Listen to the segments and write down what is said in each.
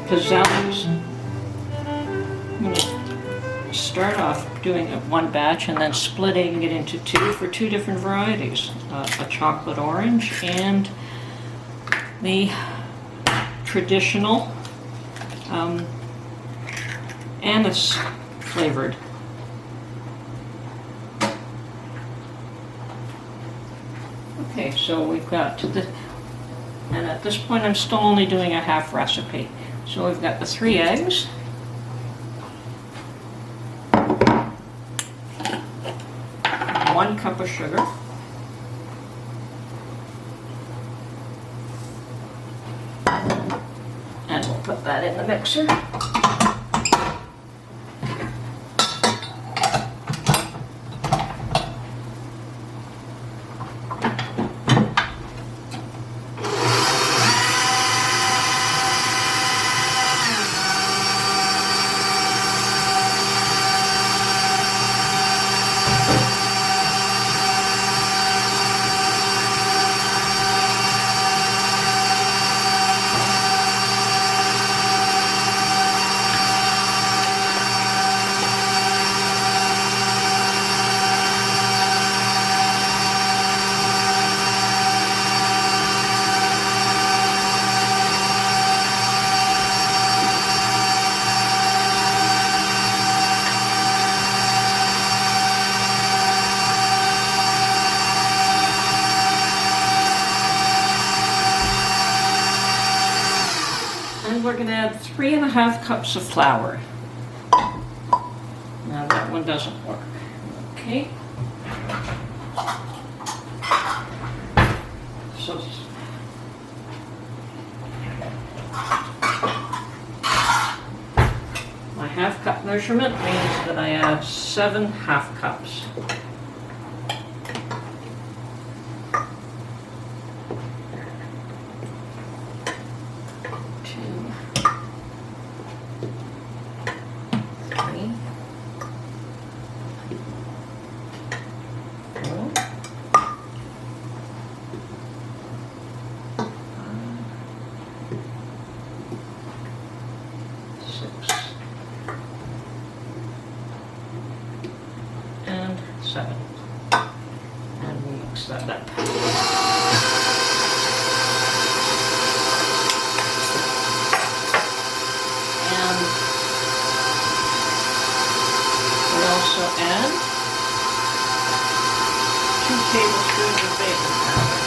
Pizzelles. I'm going to start off doing one batch and then splitting it into two for two different varieties. A chocolate orange and the traditional anise flavored. Okay, so we've got the, and at this point I'm still only doing a half recipe. So we've got the 3 eggs, one cup of sugar, and we'll put that in the mixer. We're going to add 3½ cups of flour. Now that one doesn't work. Okay. So my ½ cup measurement means that I add 7 ½ cups. And 7. And we'll mix that up. And we also add 2 tablespoons of baking powder.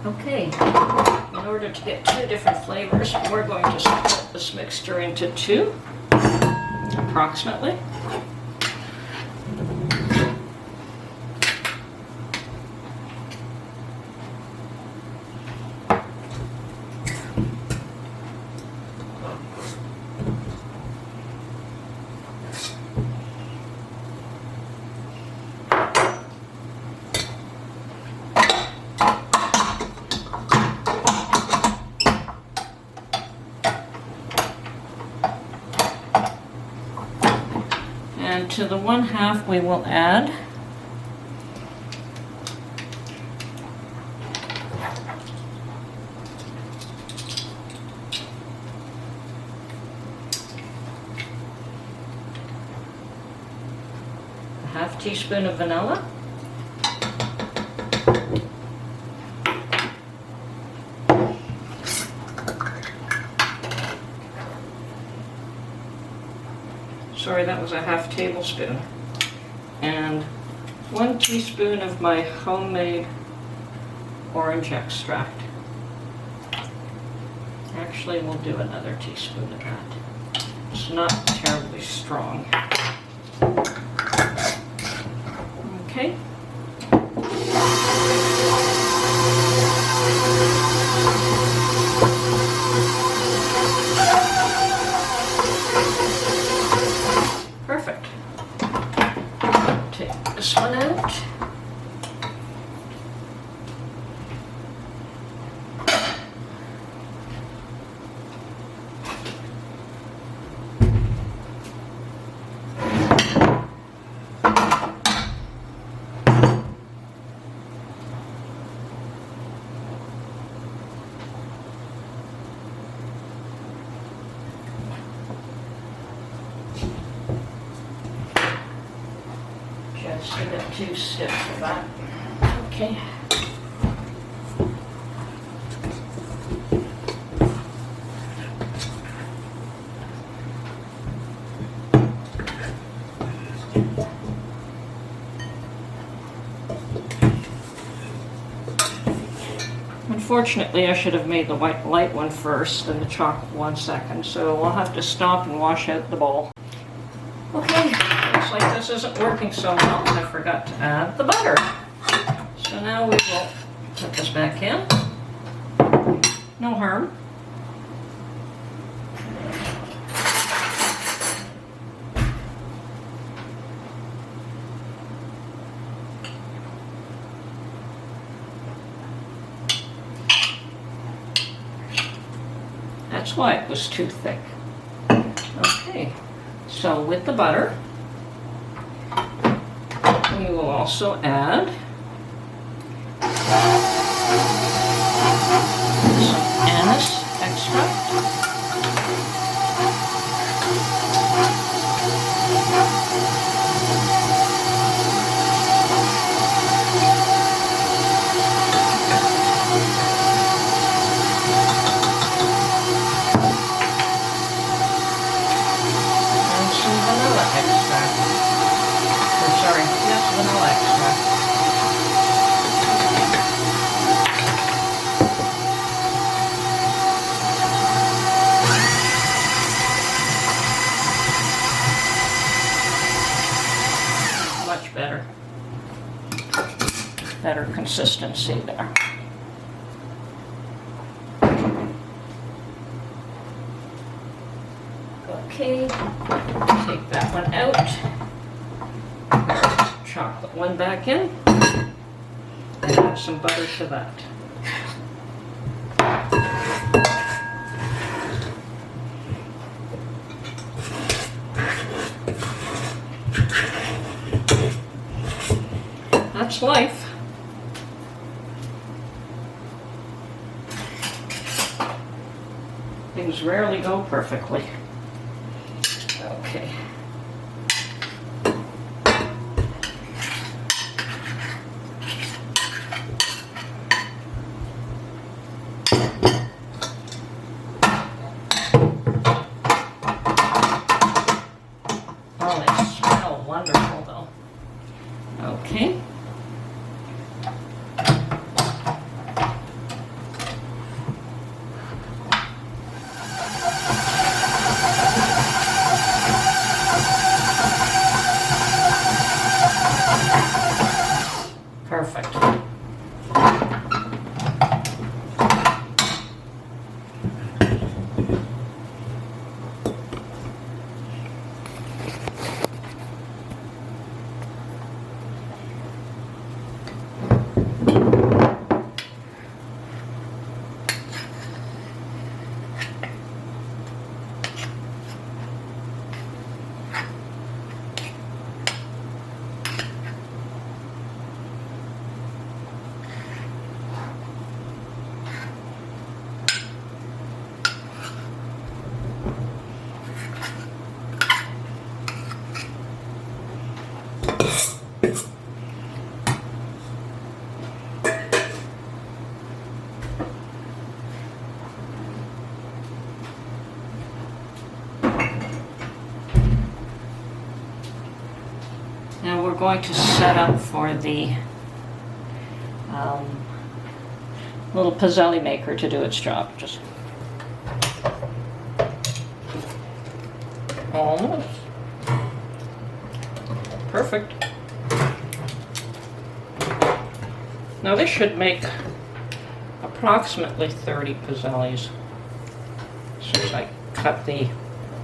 Okay, in order to get 2 different flavors, we're going to split this mixture into 2, approximately. And to the 1/2 we will add a ½ teaspoon of vanilla, sorry, that was a ½ tablespoon, and 1 teaspoon of my homemade orange extract. Actually, we'll do another teaspoon of that. It's not terribly strong. Okay. Perfect. too stiff for that. Okay. Unfortunately, I should have made the white light one first and the chocolate one second, so I'll have to stop and wash out the bowl. Okay, looks like this isn't working so well. I forgot to add the butter. So now we will put this back in. No harm. That's why it was too thick. Okay, so with the butter, we will also add some anise extract. Vanilla extract. Much better. Better consistency there. Okay, take that one out. Chocolate one back in, and add some butter to that. That's life. Things rarely go perfectly. Okay. Wonderful though. Okay. Perfect. Now we're going to set up for the little pizzelle maker to do its job. Just almost perfect. Now this should make approximately 30 pizzelles, since I cut the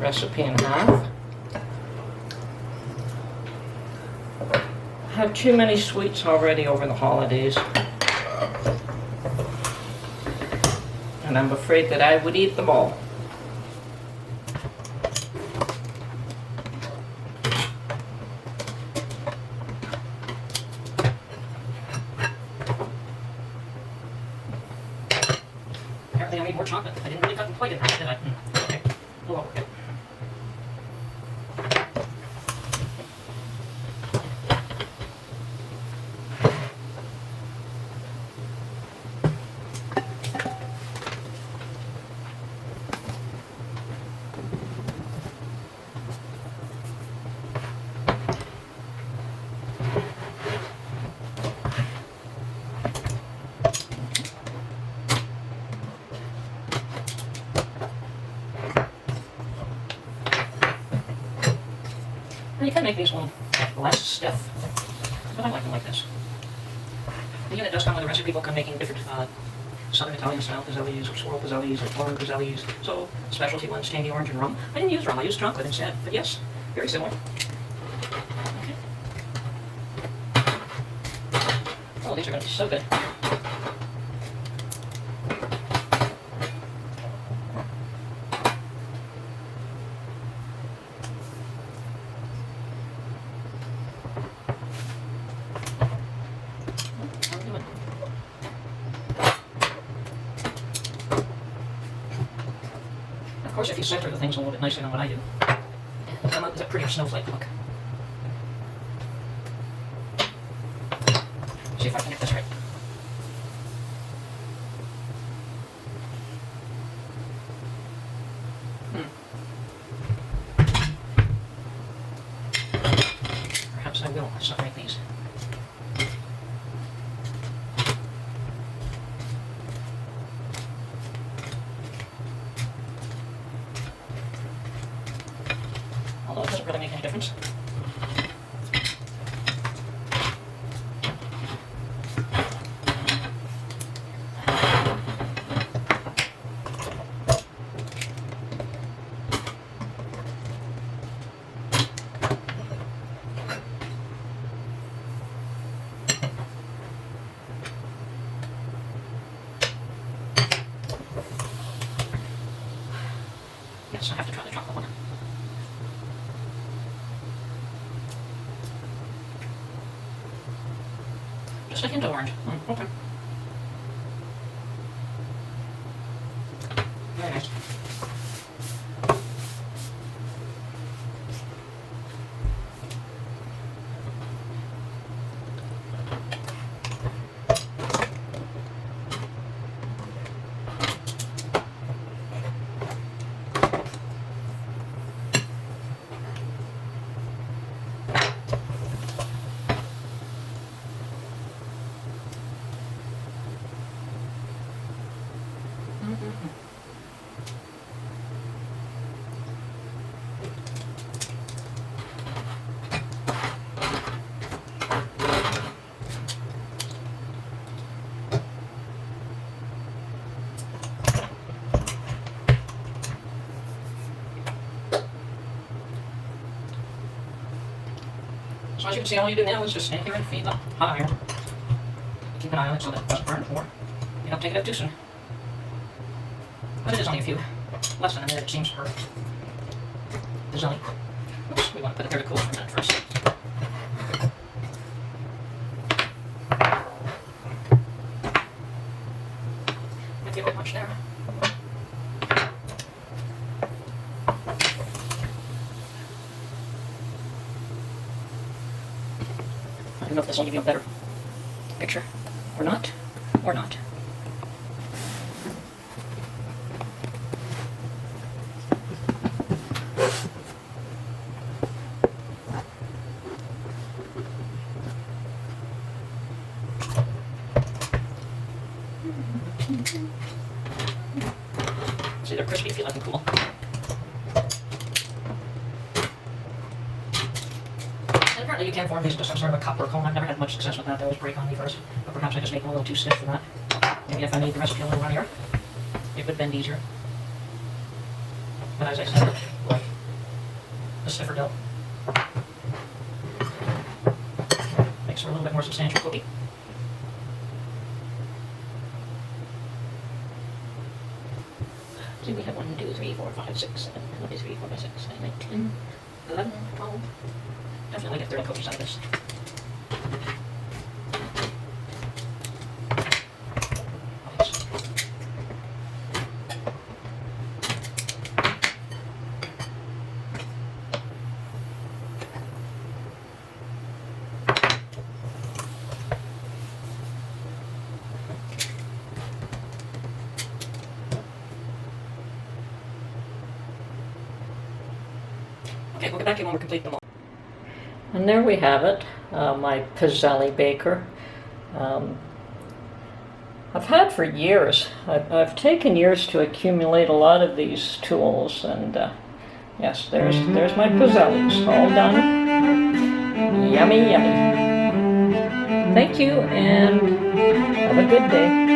recipe in half. I have too many sweets already over the holidays, and I'm afraid that I would eat them all. Apparently I need more chocolate. I didn't really cut them quite in half, did I? Okay, we'll overcook it. make these a little less stiff, but I like them like this. The unit does come with a recipe book on making different Southern Italian style pizzelles, or swirl pizzelles, or foreign pizzelles. So specialty ones, tangy orange and rum. I didn't use rum, I used chocolate instead. But yes, very similar. Okay. Oh, these are going to be so good. Of course, if you center the things a little bit nicer than what I do, it'll come up with a prettier snowflake look. See if I can get this right. Perhaps I will separate these. Although it doesn't really make any difference. Yes, I have to try the chocolate one. Just a hint of orange. Okay. Very nice. So as you can see, all you do now is just stand here and feed the hot iron. Keep an eye on it so that it doesn't burn, or you don't take it out too soon. But it is only a few, less than a minute it seems per pizzelle. Oops, we want to put it there to cool for a minute first. Might be a bit much there. I don't know if this will give you a better picture, or not, or not. See, they're crispy, feel like they're cool. Apparently you can form these into some sort of a cup or cone. I've never had much success with that. They always break on me first. But perhaps I just make them a little too stiff for that. Maybe if I made the recipe a little runnier, it would bend easier. But as I said, like a stiffer dough makes for a little bit more substantial cookie. So we have 1, 2, 3, 4, 5, 6, 7, 1, 2, 3, 4, 5, 6, 7, 8, 10, 11, 12. Definitely get 30 cookies out of this. Okay, we'll get back to you when we complete them all. And there we have it, my pizzelle baker. I've had for years. I've taken years to accumulate a lot of these tools, and yes, there's my pizzelles all done. Yummy, yummy. Thank you and have a good day.